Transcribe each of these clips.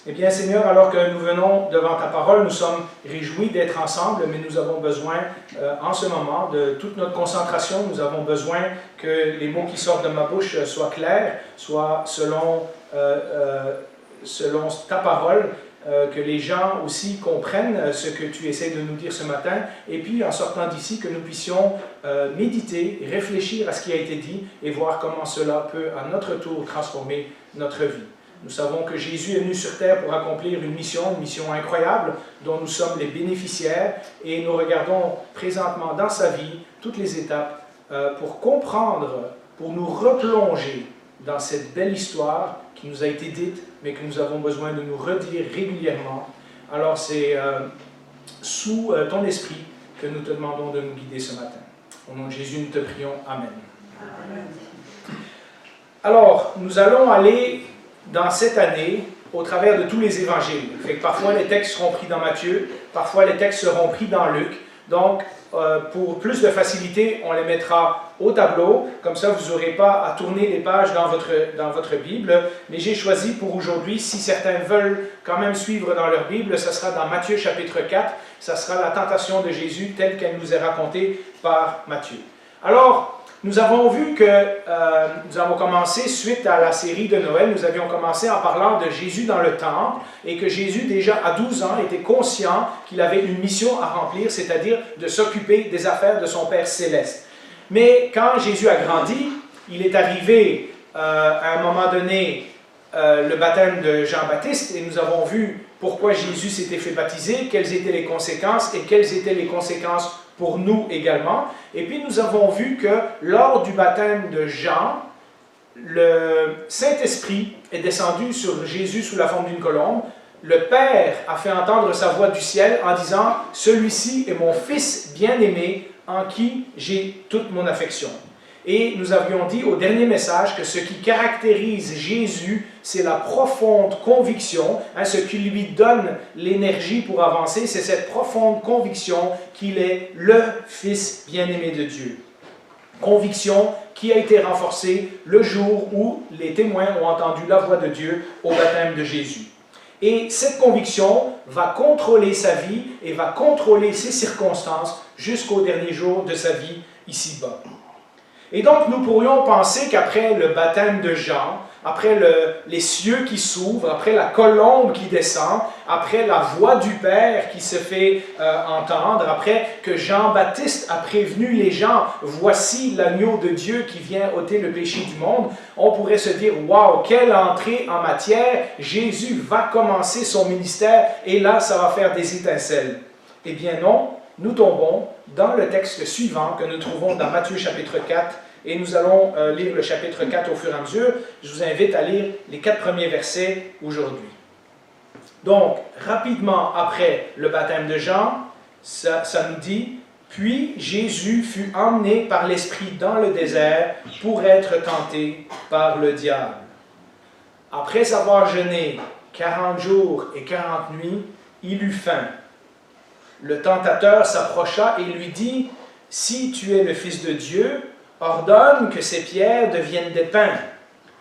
Eh bien, Seigneur, alors que nous venons devant ta parole, nous sommes réjouis d'être ensemble, mais nous avons besoin, en ce moment, de toute notre concentration. Nous avons besoin que les mots qui sortent de ma bouche soient clairs, soient selon ta parole, que les gens aussi comprennent ce que tu essaies de nous dire ce matin, et puis en sortant d'ici, que nous puissions méditer, réfléchir à ce qui a été dit, et voir comment cela peut, à notre tour, transformer notre vie. Nous savons que Jésus est venu sur terre pour accomplir une mission incroyable, dont nous sommes les bénéficiaires, et nous regardons présentement dans sa vie toutes les étapes pour comprendre, pour nous replonger dans cette belle histoire qui nous a été dite, mais que nous avons besoin de nous redire régulièrement. Alors c'est sous ton esprit que nous te demandons de nous guider ce matin. Au nom de Jésus, nous te prions. Amen. Amen. Alors, nous allons aller dans cette année au travers de tous les évangiles. Fait que parfois les textes seront pris dans Matthieu, parfois les textes seront pris dans Luc. Donc, pour plus de facilité, on les mettra au tableau. Comme ça, vous n'aurez pas à tourner les pages dans votre Bible. Mais j'ai choisi pour aujourd'hui, si certains veulent quand même suivre dans leur Bible, ça sera dans Matthieu chapitre 4. Ça sera la tentation de Jésus telle qu'elle nous est racontée par Matthieu. Alors, nous avons vu que nous avons commencé, suite à la série de Noël, nous avions commencé en parlant de Jésus dans le temple, et que Jésus, déjà à 12 ans, était conscient qu'il avait une mission à remplir, c'est-à-dire de s'occuper des affaires de son Père céleste. Mais quand Jésus a grandi, il est arrivé à un moment donné le baptême de Jean-Baptiste, et nous avons vu pourquoi Jésus s'était fait baptiser, quelles étaient les conséquences, et quelles étaient les conséquences pour nous également. Et puis nous avons vu que lors du baptême de Jean, le Saint-Esprit est descendu sur Jésus sous la forme d'une colombe. Le Père a fait entendre sa voix du ciel en disant « Celui-ci est mon Fils bien-aimé en qui j'ai toute mon affection ». Et nous avions dit au dernier message que ce qui caractérise Jésus, c'est la profonde conviction, ce qui lui donne l'énergie pour avancer, c'est cette profonde conviction qu'il est le Fils bien-aimé de Dieu. Conviction qui a été renforcée le jour où les témoins ont entendu la voix de Dieu au baptême de Jésus. Et cette conviction va contrôler sa vie et va contrôler ses circonstances jusqu'au dernier jour de sa vie ici-bas. Et donc, nous pourrions penser qu'après le baptême de Jean, après les cieux qui s'ouvrent, après la colombe qui descend, après la voix du Père qui se fait entendre, après que Jean-Baptiste a prévenu les gens, voici l'agneau de Dieu qui vient ôter le péché du monde, on pourrait se dire, waouh, quelle entrée en matière, Jésus va commencer son ministère et là, ça va faire des étincelles. Eh bien non, nous tombons dans le texte suivant que nous trouvons dans Matthieu chapitre 4, et nous allons lire le chapitre 4 au fur et à mesure. Je vous invite à lire les 4 premiers versets aujourd'hui. Donc, rapidement après le baptême de Jean, ça nous dit « Puis Jésus fut emmené par l'Esprit dans le désert pour être tenté par le diable. Après avoir jeûné 40 jours et 40 nuits, il eut faim. Le tentateur s'approcha et lui dit, « Si tu es le Fils de Dieu, ordonne que ces pierres deviennent des pains. »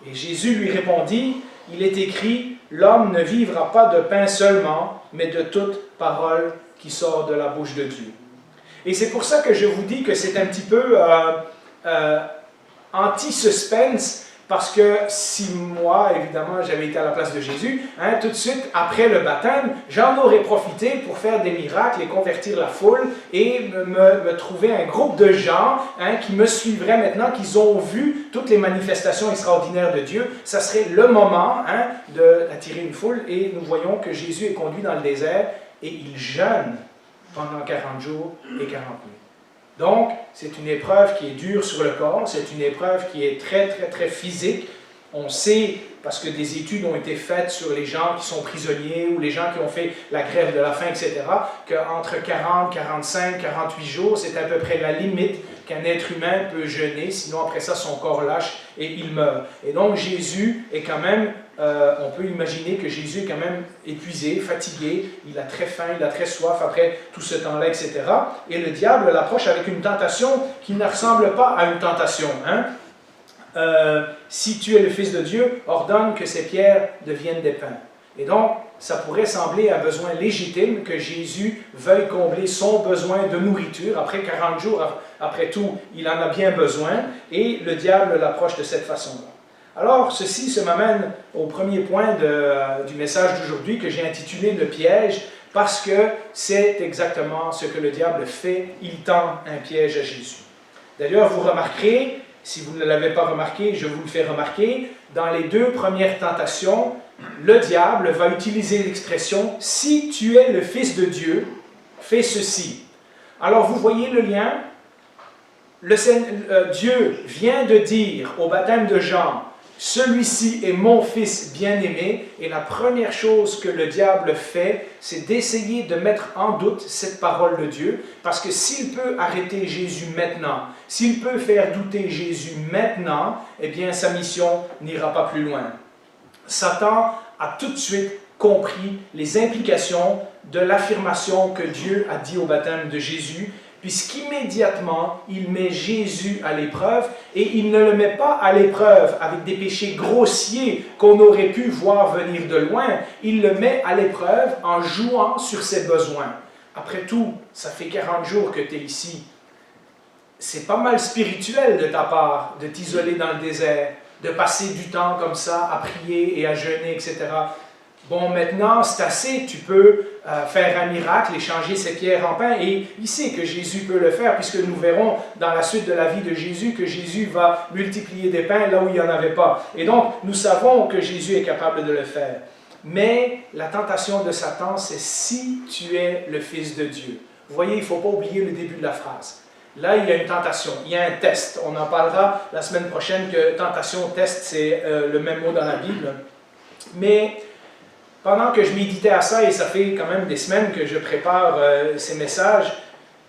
Et Jésus lui répondit, « Il est écrit, l'homme ne vivra pas de pain seulement, mais de toute parole qui sort de la bouche de Dieu. » Et c'est pour ça que je vous dis que c'est un petit peu anti-suspense, parce que si moi, évidemment, j'avais été à la place de Jésus, tout de suite, après le baptême, j'en aurais profité pour faire des miracles et convertir la foule et me trouver un groupe de gens qui me suivraient maintenant, qu'ils ont vu toutes les manifestations extraordinaires de Dieu. Ça serait le moment d'attirer une foule, et nous voyons que Jésus est conduit dans le désert et il jeûne pendant 40 jours et 40 nuits. Donc, c'est une épreuve qui est dure sur le corps, c'est une épreuve qui est très, très, très physique. On sait, parce que des études ont été faites sur les gens qui sont prisonniers ou les gens qui ont fait la grève de la faim, etc., qu'entre 40, 45, 48 jours, c'est à peu près la limite qu'un être humain peut jeûner, sinon après ça, son corps lâche et il meurt. Et donc, Jésus est quand même, on peut imaginer que Jésus est quand même épuisé, fatigué, il a très faim, il a très soif après tout ce temps-là, etc. Et le diable l'approche avec une tentation qui ne ressemble pas à une tentation. Si tu es le Fils de Dieu, ordonne que ces pierres deviennent des pains. Et donc, ça pourrait sembler un besoin légitime que Jésus veuille combler son besoin de nourriture. Après 40 jours, après tout, il en a bien besoin, et le diable l'approche de cette façon-là. Alors, ceci m'amène au premier point du message d'aujourd'hui que j'ai intitulé « Le piège », parce que c'est exactement ce que le diable fait, il tend un piège à Jésus. D'ailleurs, vous remarquerez, si vous ne l'avez pas remarqué, je vous le fais remarquer, dans les deux premières tentations, le diable va utiliser l'expression « Si tu es le Fils de Dieu, fais ceci ». Alors, vous voyez le lien? Dieu vient de dire au baptême de Jean « Celui-ci est mon Fils bien-aimé » et la première chose que le diable fait, c'est d'essayer de mettre en doute cette parole de Dieu, parce que s'il peut arrêter Jésus maintenant, s'il peut faire douter Jésus maintenant, eh bien sa mission n'ira pas plus loin. Satan a tout de suite compris les implications de l'affirmation que Dieu a dit au baptême de Jésus, puisqu'immédiatement, il met Jésus à l'épreuve, et il ne le met pas à l'épreuve avec des péchés grossiers qu'on aurait pu voir venir de loin, il le met à l'épreuve en jouant sur ses besoins. Après tout, ça fait 40 jours que tu es ici. C'est pas mal spirituel de ta part de t'isoler dans le désert, de passer du temps comme ça à prier et à jeûner, etc. Bon, maintenant, c'est assez, tu peux faire un miracle et changer ces pierres en pain. Et il sait que Jésus peut le faire, puisque nous verrons dans la suite de la vie de Jésus que Jésus va multiplier des pains là où il n'y en avait pas. Et donc, nous savons que Jésus est capable de le faire. Mais la tentation de Satan, c'est « si tu es le Fils de Dieu ». Vous voyez, il ne faut pas oublier le début de la phrase. Là, il y a une tentation, il y a un test. On en parlera la semaine prochaine que tentation, test, c'est le même mot dans la Bible. Mais pendant que je méditais à ça, et ça fait quand même des semaines que je prépare ces messages,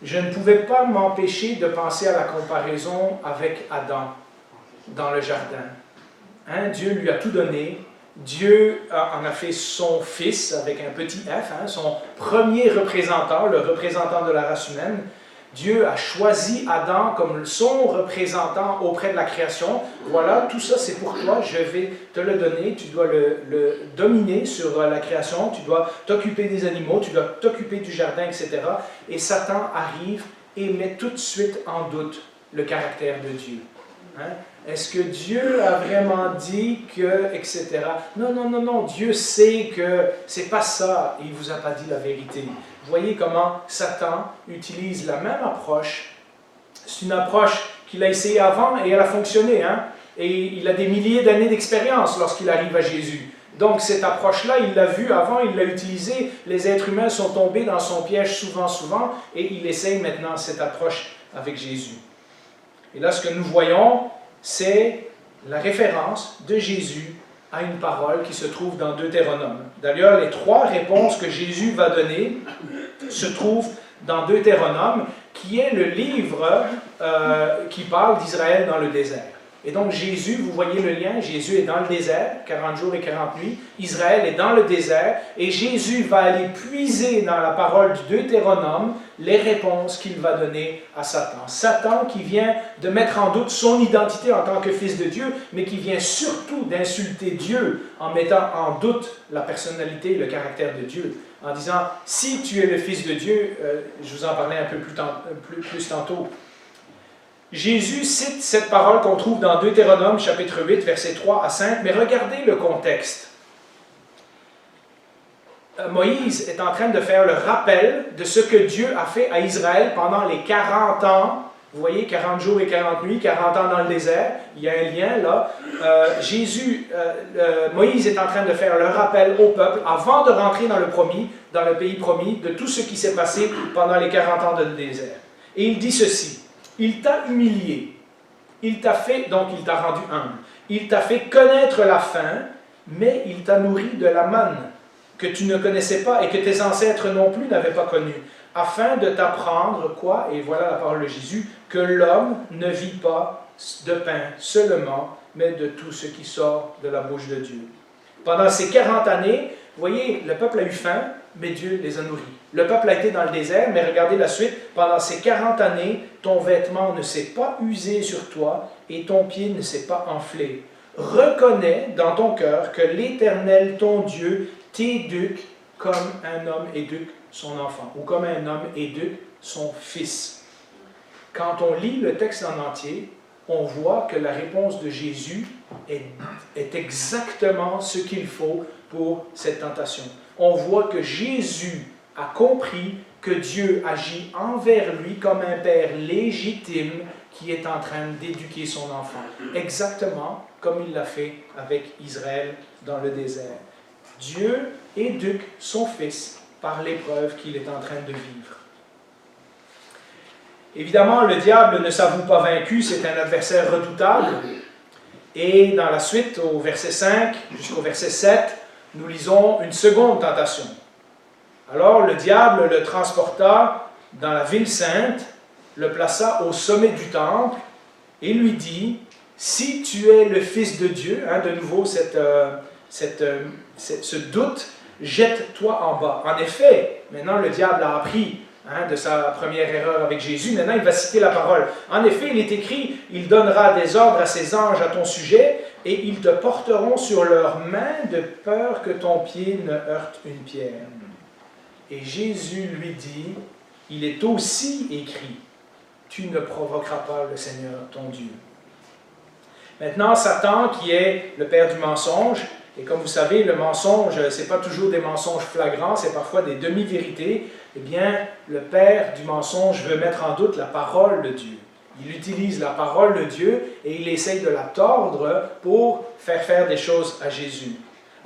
je ne pouvais pas m'empêcher de penser à la comparaison avec Adam dans le jardin. Hein, Dieu lui a tout donné. Dieu en a fait son fils avec un petit f, hein, son premier représentant, le représentant de la race humaine. Dieu a choisi Adam comme son représentant auprès de la création. Voilà, tout ça c'est pour toi, je vais te le donner. Tu dois le dominer sur la création, tu dois t'occuper des animaux, tu dois t'occuper du jardin, etc. Et Satan arrive et met tout de suite en doute le caractère de Dieu. Hein? Est-ce que Dieu a vraiment dit que, etc. Non, non, non, non, Dieu sait que c'est pas ça, il ne vous a pas dit la vérité. Vous voyez comment Satan utilise la même approche. C'est une approche qu'il a essayée avant et elle a fonctionné. Hein? Et il a des milliers d'années d'expérience lorsqu'il arrive à Jésus. Donc cette approche-là, il l'a vue avant, il l'a utilisée. Les êtres humains sont tombés dans son piège souvent, souvent, et il essaye maintenant cette approche avec Jésus. Et là, ce que nous voyons, c'est la référence de Jésus à une parole qui se trouve dans Deutéronome. D'ailleurs, les 3 réponses que Jésus va donner se trouvent dans Deutéronome, qui est le livre qui parle d'Israël dans le désert. Et donc Jésus, vous voyez le lien, Jésus est dans le désert, 40 jours et 40 nuits, Israël est dans le désert, et Jésus va aller puiser dans la parole du Deutéronome les réponses qu'il va donner à Satan. Satan qui vient de mettre en doute son identité en tant que fils de Dieu, mais qui vient surtout d'insulter Dieu en mettant en doute la personnalité et le caractère de Dieu, en disant « si tu es le fils de Dieu », je vous en parlais un peu plus tantôt. Jésus cite cette parole qu'on trouve dans Deutéronome, chapitre 8, versets 3 à 5, mais regardez le contexte. Moïse est en train de faire le rappel de ce que Dieu a fait à Israël pendant les 40 ans. Vous voyez, 40 jours et 40 nuits, 40 ans dans le désert. Il y a un lien là. Moïse est en train de faire le rappel au peuple avant de rentrer dans le pays promis, de tout ce qui s'est passé pendant les 40 ans de désert. Et il dit ceci. Il t'a humilié, il t'a fait, donc il t'a rendu humble, il t'a fait connaître la faim, mais il t'a nourri de la manne, que tu ne connaissais pas et que tes ancêtres non plus n'avaient pas connu, afin de t'apprendre quoi, et voilà la parole de Jésus, que l'homme ne vit pas de pain seulement, mais de tout ce qui sort de la bouche de Dieu. Pendant ces 40 années, vous voyez, le peuple a eu faim, mais Dieu les a nourris. Le peuple a été dans le désert, mais regardez la suite. Pendant ces 40 années, ton vêtement ne s'est pas usé sur toi et ton pied ne s'est pas enflé. Reconnais dans ton cœur que l'Éternel, ton Dieu, t'éduque comme un homme éduque son enfant, ou comme un homme éduque son fils. Quand on lit le texte en entier, on voit que la réponse de Jésus est exactement ce qu'il faut pour cette tentation. On voit que Jésus a compris que Dieu agit envers lui comme un père légitime qui est en train d'éduquer son enfant, exactement comme il l'a fait avec Israël dans le désert. Dieu éduque son fils par l'épreuve qu'il est en train de vivre. Évidemment, le diable ne s'avoue pas vaincu, c'est un adversaire redoutable. Et dans la suite, au verset 5 jusqu'au verset 7, nous lisons une seconde tentation. Alors le diable le transporta dans la ville sainte, le plaça au sommet du temple et lui dit, « Si tu es le Fils de Dieu, de nouveau ce doute, jette-toi en bas. » En effet, maintenant le diable a appris de sa première erreur avec Jésus. Maintenant, il va citer la parole. En effet, il est écrit, « Il donnera des ordres à ses anges à ton sujet, et ils te porteront sur leurs mains de peur que ton pied ne heurte une pierre. » Et Jésus lui dit, « Il est aussi écrit, tu ne provoqueras pas le Seigneur ton Dieu. » Maintenant, Satan, qui est le père du mensonge, et comme vous savez, le mensonge, ce n'est pas toujours des mensonges flagrants, c'est parfois des demi-vérités. Eh bien, le père du mensonge veut mettre en doute la parole de Dieu. Il utilise la parole de Dieu et il essaye de la tordre pour faire des choses à Jésus.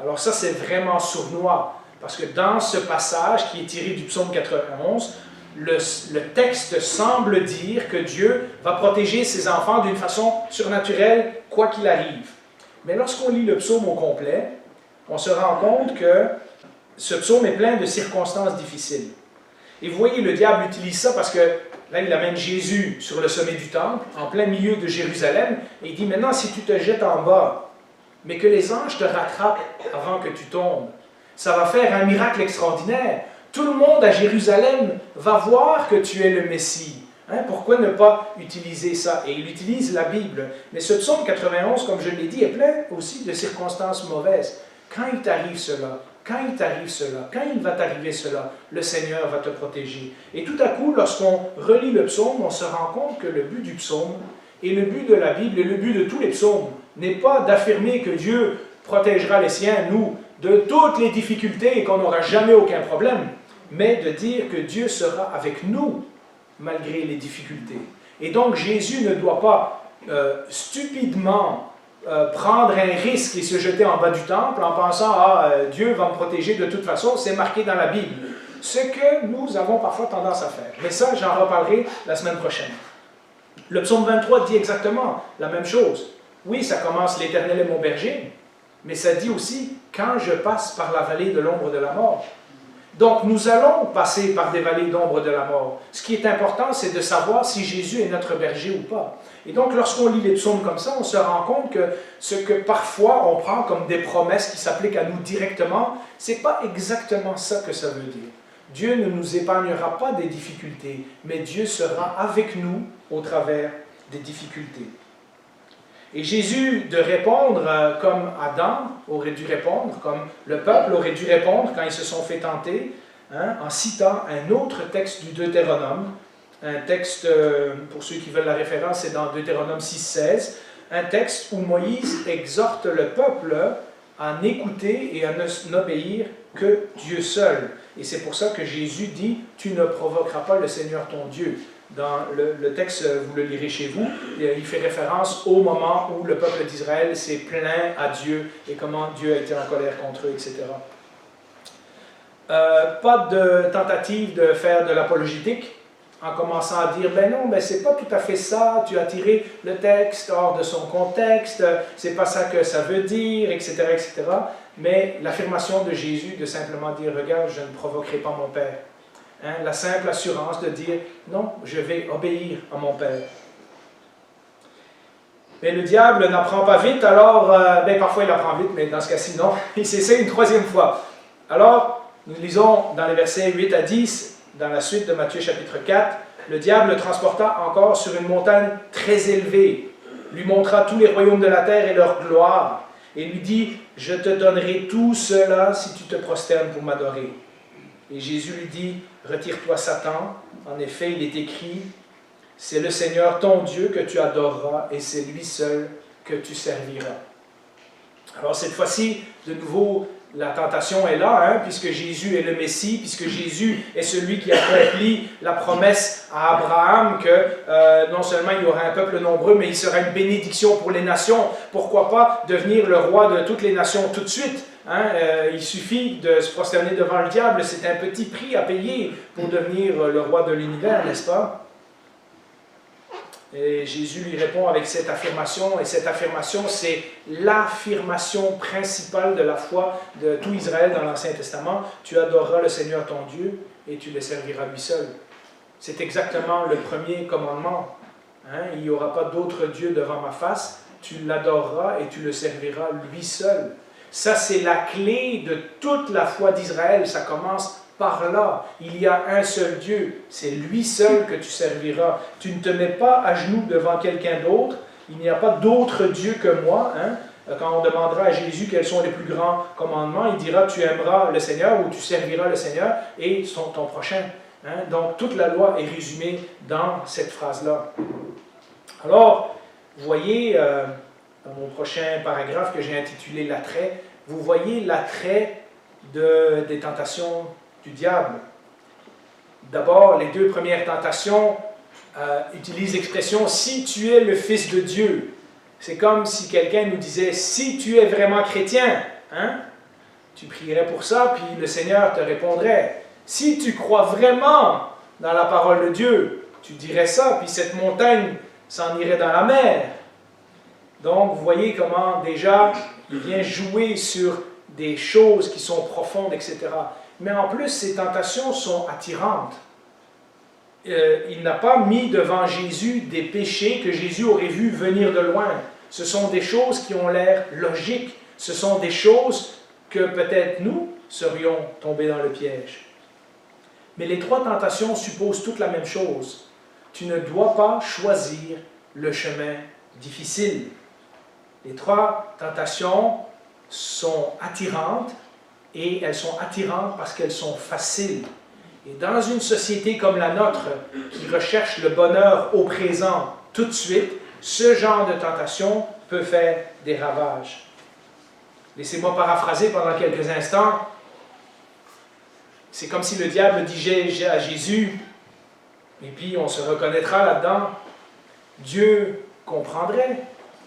Alors ça, c'est vraiment sournois, parce que dans ce passage qui est tiré du psaume 91, le texte semble dire que Dieu va protéger ses enfants d'une façon surnaturelle, quoi qu'il arrive. Mais lorsqu'on lit le psaume au complet, on se rend compte que ce psaume est plein de circonstances difficiles. Et vous voyez, le diable utilise ça parce que là, il amène Jésus sur le sommet du temple, en plein milieu de Jérusalem, et il dit, maintenant, si tu te jettes en bas, mais que les anges te rattrapent avant que tu tombes, ça va faire un miracle extraordinaire. Tout le monde à Jérusalem va voir que tu es le Messie. Pourquoi ne pas utiliser ça? Et il utilise la Bible. Mais ce psaume 91, comme je l'ai dit, est plein aussi de circonstances mauvaises. Quand il t'arrive cela, quand il t'arrive cela, quand il va t'arriver cela, le Seigneur va te protéger. Et tout à coup, lorsqu'on relit le psaume, on se rend compte que le but du psaume, et le but de la Bible, et le but de tous les psaumes, n'est pas d'affirmer que Dieu protégera les siens, nous, de toutes les difficultés et qu'on n'aura jamais aucun problème, mais de dire que Dieu sera avec nous malgré les difficultés. Et donc Jésus ne doit pas stupidement prendre un risque et se jeter en bas du temple en pensant « Ah, Dieu va me protéger de toute façon », c'est marqué dans la Bible. Ce que nous avons parfois tendance à faire. Mais ça, j'en reparlerai la semaine prochaine. Le psaume 23 dit exactement la même chose. Oui, ça commence « L'Éternel est mon berger », mais ça dit aussi « Quand je passe par la vallée de l'ombre de la mort ». Donc, nous allons passer par des vallées d'ombre de la mort. Ce qui est important, c'est de savoir si Jésus est notre berger ou pas. Et donc, lorsqu'on lit les psaumes comme ça, on se rend compte que ce que parfois on prend comme des promesses qui s'appliquent à nous directement, ce n'est pas exactement ça que ça veut dire. Dieu ne nous épargnera pas des difficultés, mais Dieu sera avec nous au travers des difficultés. Et Jésus de répondre comme Adam aurait dû répondre, comme le peuple aurait dû répondre quand ils se sont fait tenter, en citant un autre texte du Deutéronome, un texte, pour ceux qui veulent la référence, c'est dans Deutéronome 6,16, un texte où Moïse exhorte le peuple à n'écouter et à n'obéir que Dieu seul. Et c'est pour ça que Jésus dit « Tu ne provoqueras pas le Seigneur ton Dieu ». Dans le texte, vous le lirez chez vous, il fait référence au moment où le peuple d'Israël s'est plaint à Dieu et comment Dieu a été en colère contre eux, etc. Pas de tentative de faire de l'apologétique en commençant à dire « Ben non, ben c'est pas tout à fait ça, tu as tiré le texte hors de son contexte, c'est pas ça que ça veut dire, etc. etc. » Mais l'affirmation de Jésus de simplement dire « Regarde, je ne provoquerai pas mon Père ». La simple assurance de dire « Non, je vais obéir à mon Père ». Mais le diable n'apprend pas vite, alors, parfois il apprend vite, mais dans ce cas-ci, non, il s'essaie une troisième fois. Alors, nous lisons dans les versets 8 à 10, dans la suite de Matthieu chapitre 4, le diable le transporta encore sur une montagne très élevée, lui montra tous les royaumes de la terre et leur gloire, et lui dit, « Je te donnerai tout cela si tu te prosternes pour m'adorer. » Et Jésus lui dit, « Retire-toi Satan, en effet il est écrit, c'est le Seigneur ton Dieu que tu adoreras et c'est lui seul que tu serviras. » Alors cette fois-ci, de nouveau, la tentation est là, hein, puisque Jésus est le Messie, puisque Jésus est celui qui accomplit la promesse à Abraham que non seulement il y aura un peuple nombreux, mais il sera une bénédiction pour les nations. Pourquoi pas devenir le roi de toutes les nations tout de suite, hein? Il suffit de se prosterner devant le diable, c'est un petit prix à payer pour devenir le roi de l'univers, n'est-ce pas? Et Jésus lui répond avec cette affirmation, et cette affirmation, c'est l'affirmation principale de la foi de tout Israël dans l'Ancien Testament. Tu adoreras le Seigneur ton Dieu et tu le serviras lui seul. C'est exactement le premier commandement. Hein? Il n'y aura pas d'autre Dieu devant ma face, tu l'adoreras et tu le serviras lui seul. Ça, c'est la clé de toute la foi d'Israël, ça commence par là. Il y a un seul Dieu, c'est lui seul que tu serviras. Tu ne te mets pas à genoux devant quelqu'un d'autre, il n'y a pas d'autre Dieu que moi. Hein? Quand on demandera à Jésus quels sont les plus grands commandements, il dira tu aimeras le Seigneur ou tu serviras le Seigneur et ton prochain. Hein? Donc toute la loi est résumée dans cette phrase-là. Alors, vous voyez, dans mon prochain paragraphe que j'ai intitulé l'attrait, vous voyez l'attrait des tentations du diable. D'abord, les deux premières tentations utilisent l'expression « si tu es le Fils de Dieu ». C'est comme si quelqu'un nous disait « si tu es vraiment chrétien, hein, tu prierais pour ça, puis le Seigneur te répondrait. Si tu crois vraiment dans la parole de Dieu, tu dirais ça, puis cette montagne s'en irait dans la mer. » Donc, vous voyez comment déjà il vient jouer sur des choses qui sont profondes, etc. Mais en plus, ces tentations sont attirantes. Il n'a pas mis devant Jésus des péchés que Jésus aurait vu venir de loin. Ce sont des choses qui ont l'air logiques. Ce sont des choses que peut-être nous serions tombés dans le piège. Mais les trois tentations supposent toutes la même chose. Tu ne dois pas choisir le chemin difficile. Les trois tentations sont attirantes, et elles sont attirantes parce qu'elles sont faciles. Et dans une société comme la nôtre, qui recherche le bonheur au présent tout de suite, ce genre de tentation peut faire des ravages. Laissez-moi paraphraser pendant quelques instants. C'est comme si le diable disait à Jésus, et puis on se reconnaîtra là-dedans, Dieu comprendrait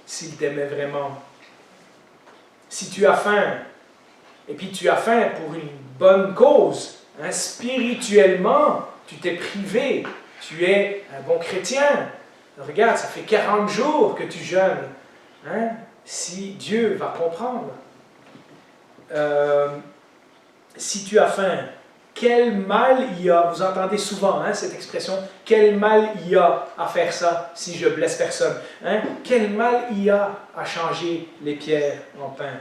s'il t'aimait vraiment. Si tu as faim, et puis tu as faim pour une bonne cause, hein, spirituellement, tu t'es privé, tu es un bon chrétien. Regarde, ça fait 40 jours que tu jeûnes. Hein, si Dieu va comprendre. Si tu as faim, quel mal il y a, vous entendez souvent hein, cette expression, quel mal il y a à faire ça si je blesse personne? Hein? Quel mal il y a à changer les pierres en pain?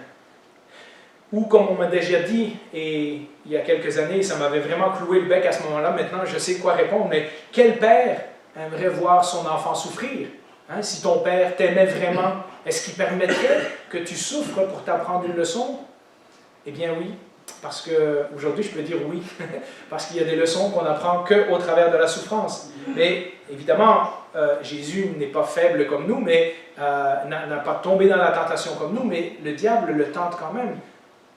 Ou comme on m'a déjà dit, et il y a quelques années, ça m'avait vraiment cloué le bec à ce moment-là, maintenant je sais quoi répondre, mais quel père aimerait voir son enfant souffrir? Hein? Si ton père t'aimait vraiment, est-ce qu'il permettrait que tu souffres pour t'apprendre une leçon? Eh bien oui, parce qu'aujourd'hui je peux dire oui, parce qu'il y a des leçons qu'on apprend qu'au travers de la souffrance. Mais évidemment, Jésus n'est pas faible comme nous, mais n'a pas tombé dans la tentation comme nous, mais le diable le tente quand même.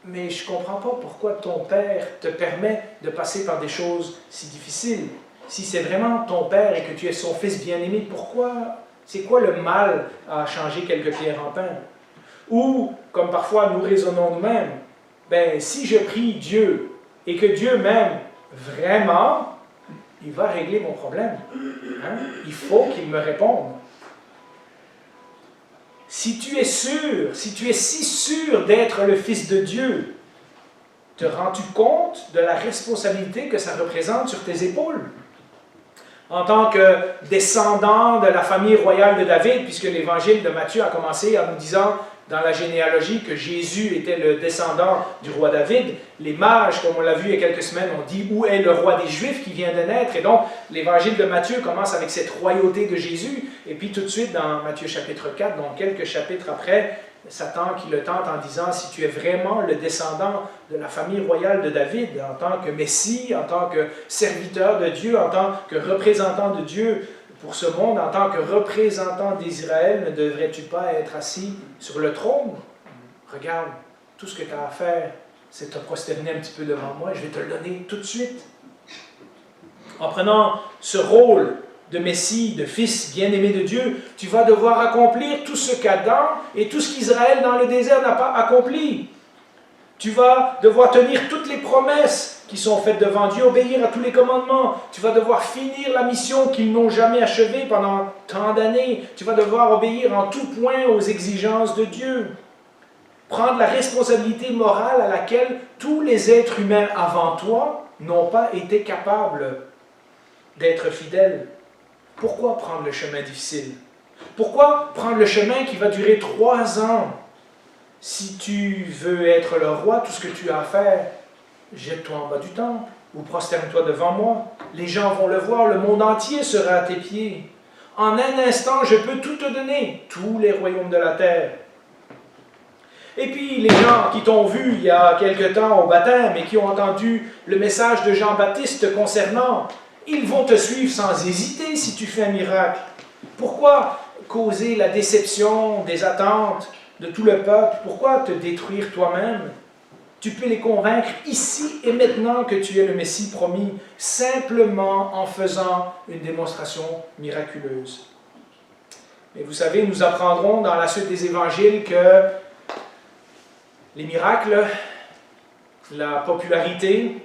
Mais je ne comprends pas pourquoi ton Père te permet de passer par des choses si difficiles. Si c'est vraiment ton Père et que tu es son Fils bien-aimé, pourquoi? C'est quoi le mal à changer quelques pierres en pain? Ou, comme parfois nous raisonnons nous-mêmes, ben, si je prie Dieu et que Dieu m'aime vraiment, il va régler mon problème. Hein? Il faut qu'il me réponde. Si tu es sûr, si tu es si sûr d'être le Fils de Dieu, te rends-tu compte de la responsabilité que ça représente sur tes épaules? En tant que descendant de la famille royale de David, puisque l'évangile de Matthieu a commencé en nous disant dans la généalogie que Jésus était le descendant du roi David, les mages, comme on l'a vu il y a quelques semaines, ont dit « Où est le roi des Juifs qui vient de naître ?» Et donc, l'évangile de Matthieu commence avec cette royauté de Jésus, et puis tout de suite dans Matthieu chapitre 4, donc quelques chapitres après, Satan qui le tente en disant, si tu es vraiment le descendant de la famille royale de David, en tant que Messie, en tant que serviteur de Dieu, en tant que représentant de Dieu pour ce monde, en tant que représentant d'Israël, ne devrais-tu pas être assis sur le trône? Regarde, tout ce que tu as à faire, c'est te prosterner un petit peu devant moi et je vais te le donner tout de suite. En prenant ce rôle de Messie, de fils bien-aimé de Dieu, tu vas devoir accomplir tout ce qu'Adam et tout ce qu'Israël dans le désert n'a pas accompli. Tu vas devoir tenir toutes les promesses qui sont faites devant Dieu, obéir à tous les commandements. Tu vas devoir finir la mission qu'ils n'ont jamais achevée pendant tant d'années. Tu vas devoir obéir en tout point aux exigences de Dieu. Prendre la responsabilité morale à laquelle tous les êtres humains avant toi n'ont pas été capables d'être fidèles. Pourquoi prendre le chemin difficile? Pourquoi prendre le chemin qui va durer 3 ans? Si tu veux être le roi, tout ce que tu as à faire, jette-toi en bas du temple ou prosterne-toi devant moi. Les gens vont le voir, le monde entier sera à tes pieds. En un instant, je peux tout te donner, tous les royaumes de la terre. Et puis, les gens qui t'ont vu il y a quelque temps au baptême et qui ont entendu le message de Jean-Baptiste te concernant, ils vont te suivre sans hésiter si tu fais un miracle. Pourquoi causer la déception des attentes de tout le peuple? Pourquoi te détruire toi-même? Tu peux les convaincre ici et maintenant que tu es le Messie promis, simplement en faisant une démonstration miraculeuse. Mais vous savez, nous apprendrons dans la suite des évangiles que les miracles, la popularité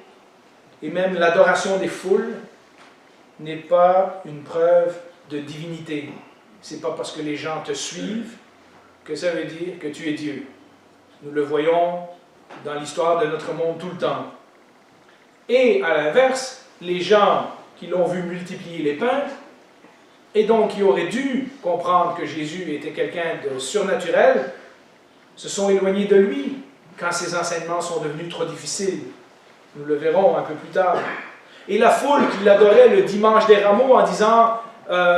et même l'adoration des foules n'est pas une preuve de divinité. Ce n'est pas parce que les gens te suivent que ça veut dire que tu es Dieu. Nous le voyons dans l'histoire de notre monde tout le temps. Et à l'inverse, les gens qui l'ont vu multiplier les pains, et donc qui auraient dû comprendre que Jésus était quelqu'un de surnaturel, se sont éloignés de lui quand ses enseignements sont devenus trop difficiles. Nous le verrons un peu plus tard. Et la foule qui l'adorait le dimanche des Rameaux en disant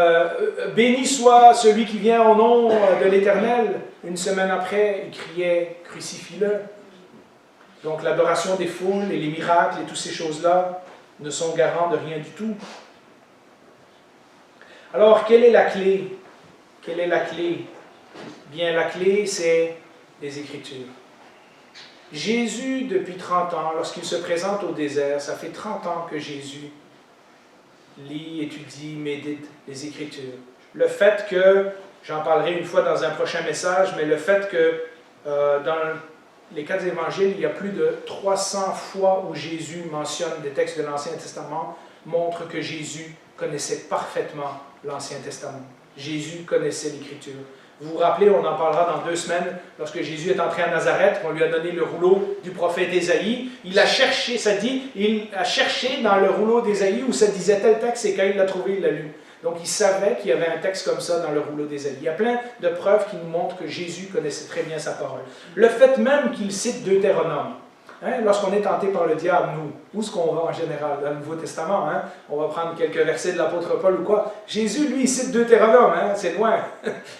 « Béni soit celui qui vient au nom de l'Éternel », une semaine après, il criait « Crucifie-le ». Donc l'adoration des foules et les miracles et toutes ces choses-là ne sont garants de rien du tout. Alors, quelle est la clé? Quelle est la clé? Bien, la clé, c'est les Écritures. Jésus, depuis 30 ans, lorsqu'il se présente au désert, ça fait 30 ans que Jésus lit, étudie, médite les Écritures. Le fait que, j'en parlerai une fois dans un prochain message, mais le fait que dans les 4 évangiles, il y a plus de 300 fois où Jésus mentionne des textes de l'Ancien Testament, montre que Jésus connaissait parfaitement l'Ancien Testament. Jésus connaissait l'Écriture. Vous vous rappelez, on en parlera dans 2 semaines, lorsque Jésus est entré à Nazareth, on lui a donné le rouleau du prophète Ésaïe. Il a cherché, ça dit, il a cherché dans le rouleau d'Ésaïe où ça disait tel texte, et quand il l'a trouvé, il l'a lu. Donc il savait qu'il y avait un texte comme ça dans le rouleau d'Ésaïe. Il y a plein de preuves qui nous montrent que Jésus connaissait très bien sa parole. Le fait même qu'il cite Deutéronome. Lorsqu'on est tenté par le diable, nous, où est-ce qu'on va en général? Dans le Nouveau Testament, on va prendre quelques versets de l'apôtre Paul ou quoi. Jésus, lui, il cite Deutéronome, c'est loin.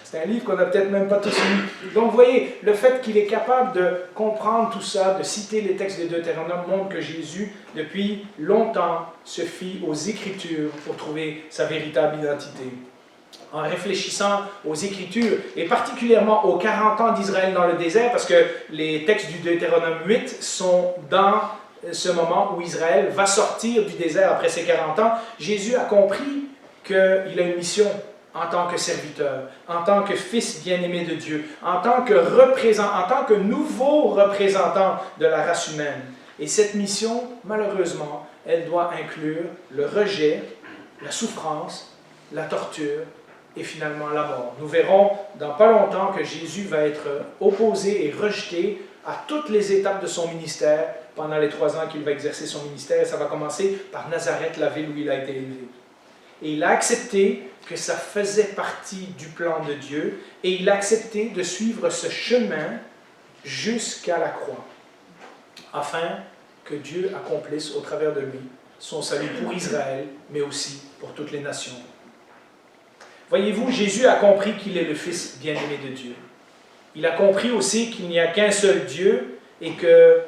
C'est un livre qu'on n'a peut-être même pas tous lu. Donc, vous voyez, le fait qu'il est capable de comprendre tout ça, de citer les textes de Deutéronome, montre que Jésus, depuis longtemps, se fie aux Écritures pour trouver sa véritable identité. En réfléchissant aux Écritures, et particulièrement aux 40 ans d'Israël dans le désert, parce que les textes du Deutéronome 8 sont dans ce moment où Israël va sortir du désert après ses 40 ans, Jésus a compris qu'il a une mission en tant que serviteur, en tant que fils bien-aimé de Dieu, en tant que nouveau représentant de la race humaine. Et cette mission, malheureusement, elle doit inclure le rejet, la souffrance, la torture, et finalement la mort. Nous verrons dans pas longtemps que Jésus va être opposé et rejeté à toutes les étapes de son ministère pendant les 3 ans qu'il va exercer son ministère. Et ça va commencer par Nazareth, la ville où il a été élevé. Et il a accepté que ça faisait partie du plan de Dieu et il a accepté de suivre ce chemin jusqu'à la croix, afin que Dieu accomplisse au travers de lui son salut pour Israël, mais aussi pour toutes les nations. Voyez-vous, Jésus a compris qu'il est le Fils bien-aimé de Dieu. Il a compris aussi qu'il n'y a qu'un seul Dieu et que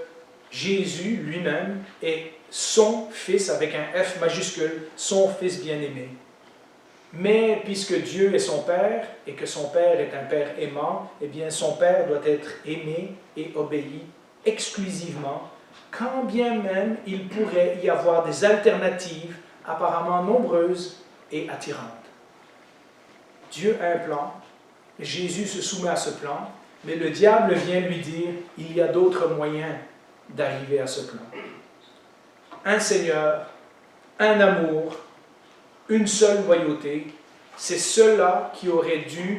Jésus lui-même est son Fils, avec un F majuscule, son Fils bien-aimé. Mais puisque Dieu est son Père et que son Père est un Père aimant, eh bien son Père doit être aimé et obéi exclusivement, quand bien même il pourrait y avoir des alternatives apparemment nombreuses et attirantes. Dieu a un plan, Jésus se soumet à ce plan, mais le diable vient lui dire, il y a d'autres moyens d'arriver à ce plan. Un Seigneur, un amour, une seule loyauté, c'est cela qui aurait dû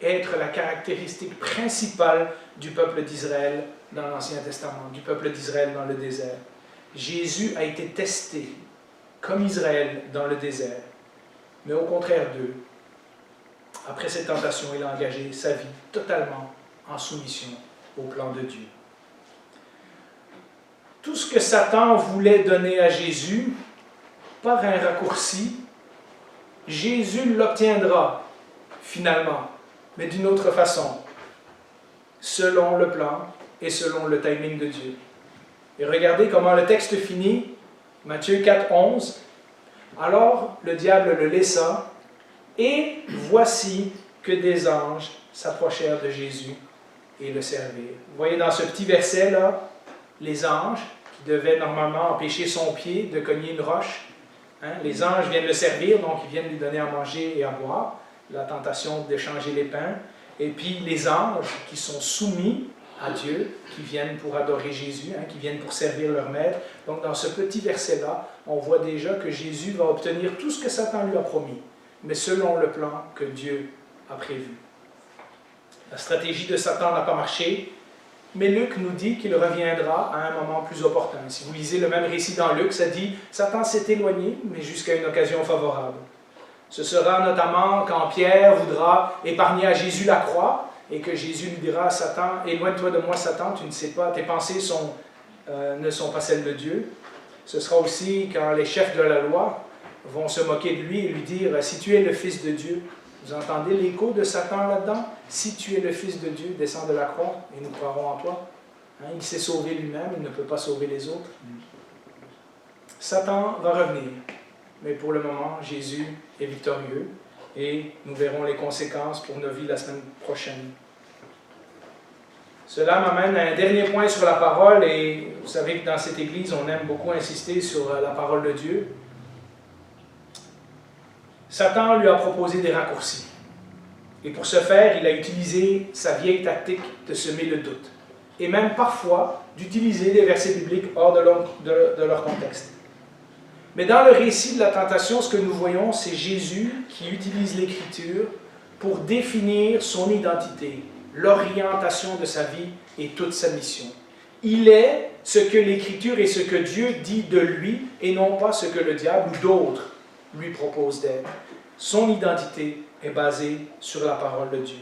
être la caractéristique principale du peuple d'Israël dans l'Ancien Testament, du peuple d'Israël dans le désert. Jésus a été testé comme Israël dans le désert, mais au contraire d'eux, après cette tentation, il a engagé sa vie totalement en soumission au plan de Dieu. Tout ce que Satan voulait donner à Jésus, par un raccourci, Jésus l'obtiendra finalement, mais d'une autre façon, selon le plan et selon le timing de Dieu. Et regardez comment le texte finit, Matthieu 4, 11. Alors le diable le laissa, et voici que des anges s'approchèrent de Jésus et le servirent. Vous voyez dans ce petit verset-là, les anges qui devaient normalement empêcher son pied de cogner une roche, les anges viennent le servir, donc ils viennent lui donner à manger et à boire, la tentation d'échanger les pains, et puis les anges qui sont soumis à Dieu, qui viennent pour adorer Jésus, qui viennent pour servir leur maître. Donc dans ce petit verset-là, on voit déjà que Jésus va obtenir tout ce que Satan lui a promis, mais selon le plan que Dieu a prévu. La stratégie de Satan n'a pas marché, mais Luc nous dit qu'il reviendra à un moment plus opportun. Si vous lisez le même récit dans Luc, ça dit « Satan s'est éloigné, mais jusqu'à une occasion favorable ». Ce sera notamment quand Pierre voudra épargner à Jésus la croix et que Jésus lui dira à Satan « Éloigne-toi de moi, Satan, tu ne sais pas, tes pensées ne sont pas celles de Dieu ». Ce sera aussi quand les chefs de la loi vont se moquer de lui et lui dire « Si tu es le Fils de Dieu », vous entendez l'écho de Satan là-dedans? Si tu es le Fils de Dieu, descends de la croix et nous croirons en toi. Il s'est sauvé lui-même, il ne peut pas sauver les autres. Satan va revenir, mais pour le moment, Jésus est victorieux et nous verrons les conséquences pour nos vies la semaine prochaine. Cela m'amène à un dernier point sur la parole, et vous savez que dans cette église, on aime beaucoup insister sur la parole de Dieu. Satan lui a proposé des raccourcis. Et pour ce faire, il a utilisé sa vieille tactique de semer le doute. Et même parfois, d'utiliser des versets bibliques hors de leur contexte. Mais dans le récit de la tentation, ce que nous voyons, c'est Jésus qui utilise l'Écriture pour définir son identité, l'orientation de sa vie et toute sa mission. Il est ce que l'Écriture et ce que Dieu dit de lui, et non pas ce que le diable ou d'autres lui propose d'être. Son identité est basée sur la parole de Dieu.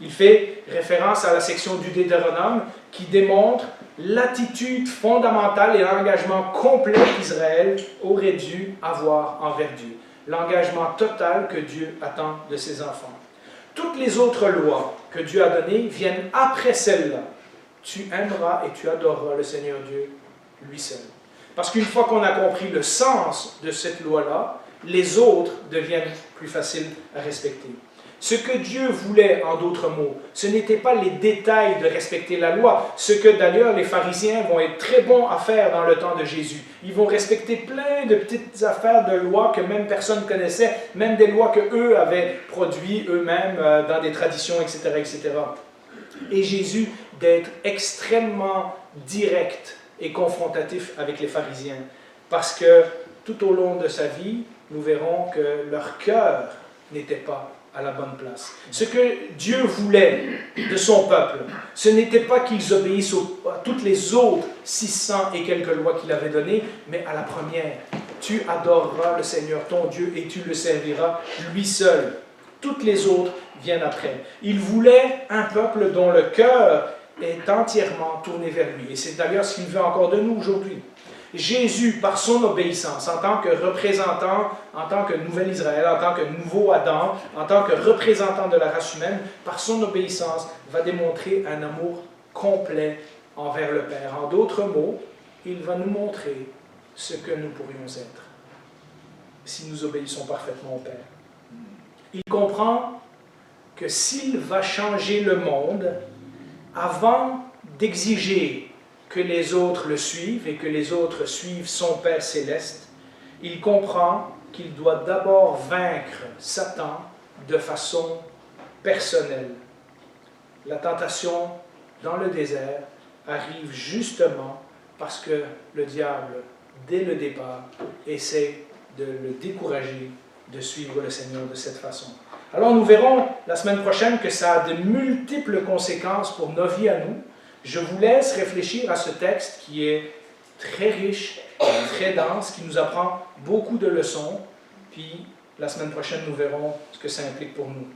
Il fait référence à la section du Deutéronome qui démontre l'attitude fondamentale et l'engagement complet qu'Israël aurait dû avoir envers Dieu. L'engagement total que Dieu attend de ses enfants. Toutes les autres lois que Dieu a données viennent après celle-là. Tu aimeras et tu adoreras le Seigneur Dieu, lui seul. Parce qu'une fois qu'on a compris le sens de cette loi-là, les autres deviennent plus faciles à respecter. Ce que Dieu voulait, en d'autres mots, ce n'était pas les détails de respecter la loi, ce que d'ailleurs les pharisiens vont être très bons à faire dans le temps de Jésus. Ils vont respecter plein de petites affaires de lois que même personne ne connaissait, même des lois qu'eux avaient produites eux-mêmes dans des traditions, etc., etc. Et Jésus d'être extrêmement direct et confrontatif avec les pharisiens, parce que tout au long de sa vie, nous verrons que leur cœur n'était pas à la bonne place. Ce que Dieu voulait de son peuple, ce n'était pas qu'ils obéissent à toutes les autres 600 et quelques lois qu'il avait données, mais à la première. Tu adoreras le Seigneur ton Dieu et tu le serviras lui seul. Toutes les autres viennent après. Il voulait un peuple dont le cœur est entièrement tourné vers lui. Et c'est d'ailleurs ce qu'il veut encore de nous aujourd'hui. Jésus, par son obéissance, en tant que représentant, en tant que nouvel Israël, en tant que nouveau Adam, en tant que représentant de la race humaine, par son obéissance, va démontrer un amour complet envers le Père. En d'autres mots, il va nous montrer ce que nous pourrions être si nous obéissons parfaitement au Père. Il comprend que s'il va changer le monde, avant d'exiger que les autres le suivent et que les autres suivent son Père céleste, il comprend qu'il doit d'abord vaincre Satan de façon personnelle. La tentation dans le désert arrive justement parce que le diable, dès le départ, essaie de le décourager de suivre le Seigneur de cette façon. Alors nous verrons la semaine prochaine que ça a de multiples conséquences pour nos vies à nous. Je vous laisse réfléchir à ce texte qui est très riche, très dense, qui nous apprend beaucoup de leçons. Puis la semaine prochaine, nous verrons ce que ça implique pour nous.